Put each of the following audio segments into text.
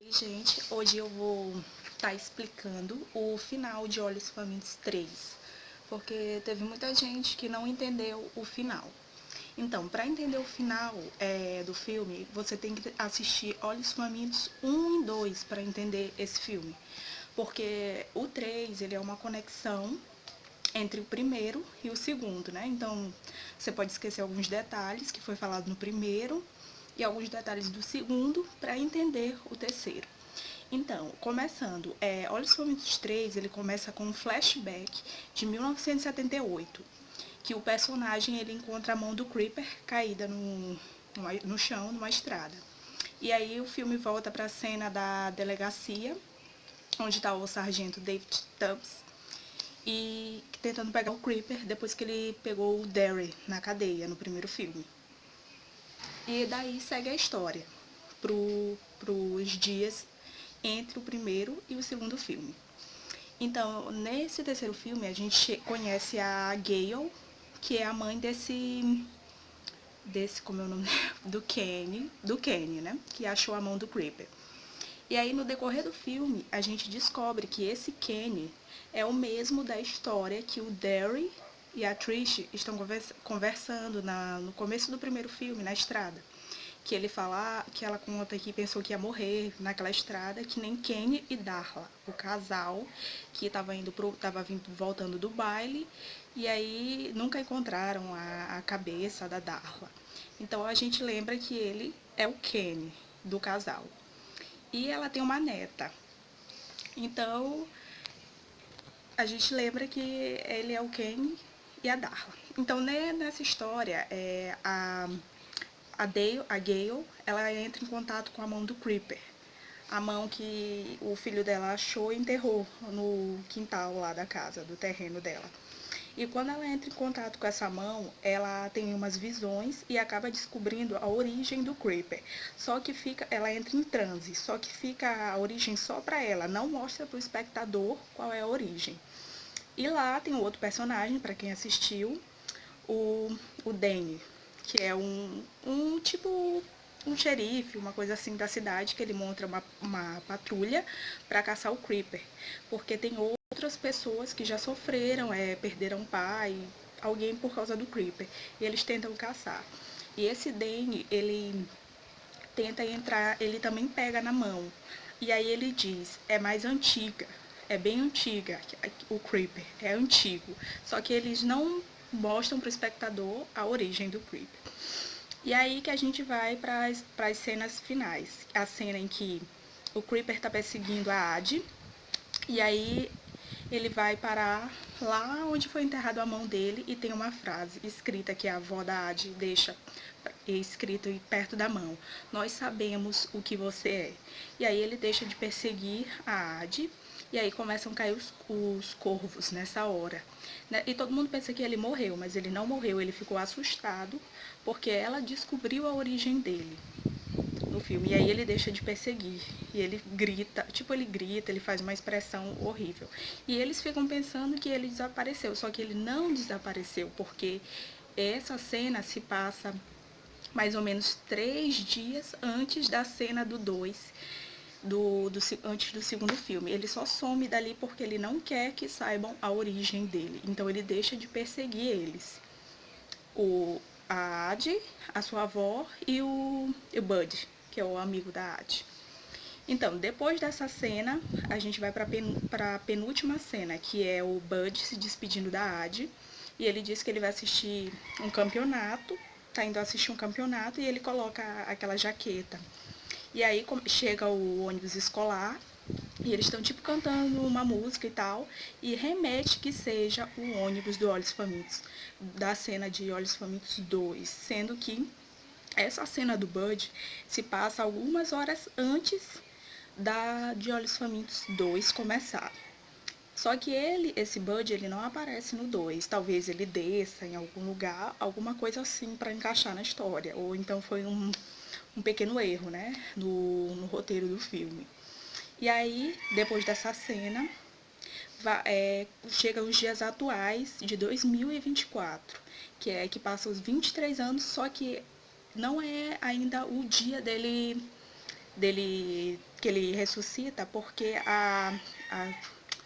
E, gente, hoje eu vou estar explicando o final de Olhos Famintos 3, porque teve muita gente que não entendeu o final. Então, para entender o final do filme, você tem que assistir Olhos Famintos 1 e 2 para entender esse filme. Porque o 3, ele é uma conexão entre o primeiro e o segundo, né? Então, você pode esquecer alguns detalhes que foi falado no primeiro e alguns detalhes do segundo para entender o terceiro. Então, começando, Olhos Famintos 3, ele começa com um flashback de 1978, que o personagem ele encontra a mão do Creeper caída no chão, numa estrada. E aí o filme volta para a cena da delegacia, onde está o sargento David Tubbs, e tentando pegar o Creeper depois que ele pegou o Derry na cadeia no primeiro filme. E daí segue a história pros dias entre o primeiro e o segundo filme. Então, nesse terceiro filme, a gente conhece a Gale, que é a mãe como é o nome? Do Kenny, né? Que achou a mão do Creeper. E aí, no decorrer do filme, a gente descobre que esse Kenny é o mesmo da história que o Derry e a Trish estão conversando no começo do primeiro filme, na estrada. Que ele fala que ela conta que pensou que ia morrer naquela estrada, que nem Kenny e Darla, o casal que estava voltando do baile, e aí nunca encontraram a cabeça da Darla. Então a gente lembra que ele é o Kenny do casal. E ela tem uma neta. Então a gente lembra que ele é o Kenny e a Darla. Então nessa história, a Gale, ela entra em contato com a mão do Creeper. A mão que o filho dela achou e enterrou no quintal lá da casa, do terreno dela. E quando ela entra em contato com essa mão, ela tem umas visões e acaba descobrindo a origem do Creeper. Só que ela entra em transe, só que fica a origem só para ela, não mostra para o espectador qual é a origem. E lá tem um outro personagem, para quem assistiu, o Danny, que é um tipo um xerife, uma coisa assim da cidade, que ele monta uma patrulha para caçar o Creeper. Porque tem outras pessoas que já sofreram, perderam pai, alguém por causa do Creeper. E eles tentam caçar. E esse Danny, ele tenta entrar, ele também pega na mão. E aí ele diz, é mais antiga, é bem antiga, o Creeper, é antigo. Só que eles não mostram para o espectador a origem do Creeper. E aí que a gente vai para as cenas finais. A cena em que o Creeper está perseguindo a Ad, e aí ele vai parar lá onde foi enterrado a mão dele e tem uma frase escrita que a avó da Ad deixa escrito perto da mão. Nós sabemos o que você é. E aí ele deixa de perseguir a Ad e aí começam a cair os corvos nessa hora. E todo mundo pensa que ele morreu, mas ele não morreu, ele ficou assustado porque ela descobriu a origem dele no filme. E aí ele deixa de perseguir. E ele grita, ele faz uma expressão horrível. E eles ficam pensando que ele desapareceu, só que ele não desapareceu, porque essa cena se passa mais ou menos 3 dias antes da cena do 2, antes do segundo filme. Ele só some dali porque ele não quer que saibam a origem dele. Então ele deixa de perseguir eles. A Ad, a sua avó e o Bud, que é o amigo da Ad. Então, depois dessa cena, a gente vai para a penúltima cena, que é o Bud se despedindo da Ad. E ele diz que ele vai assistir um campeonato, tá indo assistir um campeonato, e ele coloca aquela jaqueta. E aí chega o ônibus escolar, e eles estão tipo cantando uma música e tal, e remete que seja o ônibus do Olhos Famintos, da cena de Olhos Famintos 2, sendo que essa cena do Bud se passa algumas horas antes de Olhos Famintos 2 começar. Só que esse Bud, ele não aparece no 2. Talvez ele desça em algum lugar, alguma coisa assim para encaixar na história. Ou então foi um pequeno erro, né, no roteiro do filme. E aí, depois dessa cena, chega os dias atuais de 2024, que passa os 23 anos, só que não é ainda o dia dele que ele ressuscita, porque a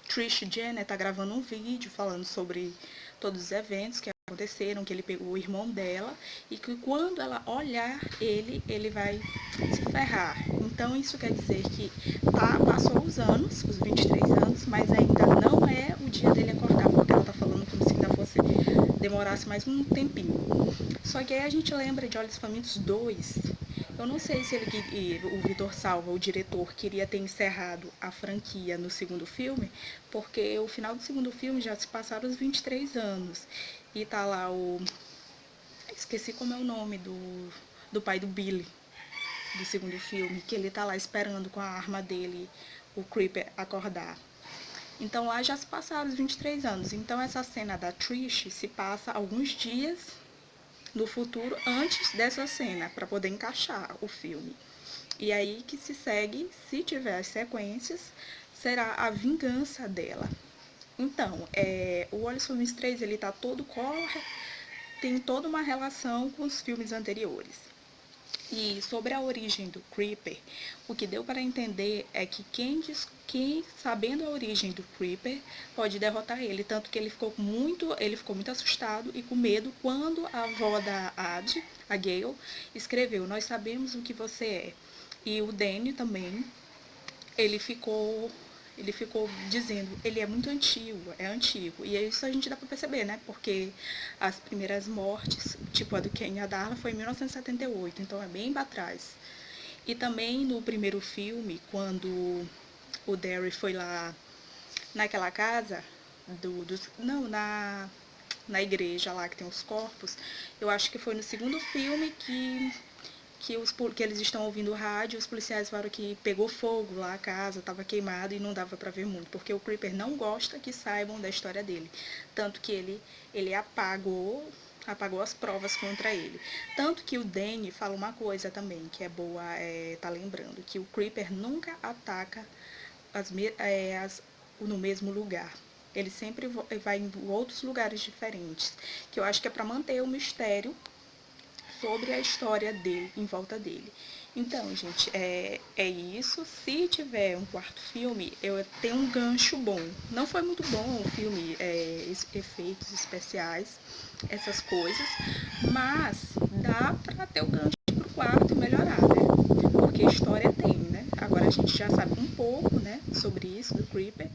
Trish Jenner tá gravando um vídeo falando sobre todos os eventos que aconteceram, que ele pegou o irmão dela e que quando ela olhar ele vai se ferrar. Então isso quer dizer que passou os anos, os 23 anos, mas ainda não é o dia dele acordar, porque ela tá falando como se ainda fosse demorasse mais um tempinho. Só que aí a gente lembra de Olhos Famintos 2. Eu não sei se o Vitor Salva, o diretor, queria ter encerrado a franquia no segundo filme, porque o final do segundo filme já se passaram os 23 anos. E tá lá o... Esqueci como é o nome do pai do Billy, do segundo filme, que ele tá lá esperando com a arma dele o Creeper acordar. Então lá já se passaram os 23 anos. Então essa cena da Trish se passa alguns dias no futuro antes dessa cena, para poder encaixar o filme. E aí que se segue, se tiver as sequências, será a vingança dela. Então, o Olhos Famintos 3, ele tá todo tem toda uma relação com os filmes anteriores. E sobre a origem do Creeper, o que deu para entender é que quem sabendo a origem do Creeper pode derrotar ele, tanto que ele ficou muito assustado e com medo quando a avó da Ad, a Gale, escreveu: "Nós sabemos o que você é". E o Danny também, ele ficou dizendo, ele é muito antigo, é antigo. E isso a gente dá pra perceber, né? Porque as primeiras mortes, tipo a do Ken e a Darla, foi em 1978, então é bem pra trás. E também no primeiro filme, quando o Derry foi lá naquela casa, não, na igreja lá que tem os corpos, eu acho que foi no segundo filme que eles estão ouvindo o rádio, os policiais falaram que pegou fogo lá, a casa estava queimada e não dava para ver muito, porque o Creeper não gosta que saibam da história dele, tanto que ele apagou as provas contra ele. Tanto que o Danny fala uma coisa também, que é boa tá lembrando, que o Creeper nunca ataca no mesmo lugar. Ele sempre vai em outros lugares diferentes, que eu acho que é para manter o mistério sobre a história dele, em volta dele. Então, gente, é isso. Se tiver um quarto filme, eu tenho um gancho bom. Não foi muito bom o filme, efeitos especiais, essas coisas, mas dá pra ter o gancho pro quarto e melhorar, né? Porque história tem, né? Agora a gente já sabe um pouco, né, sobre isso, do Creeper.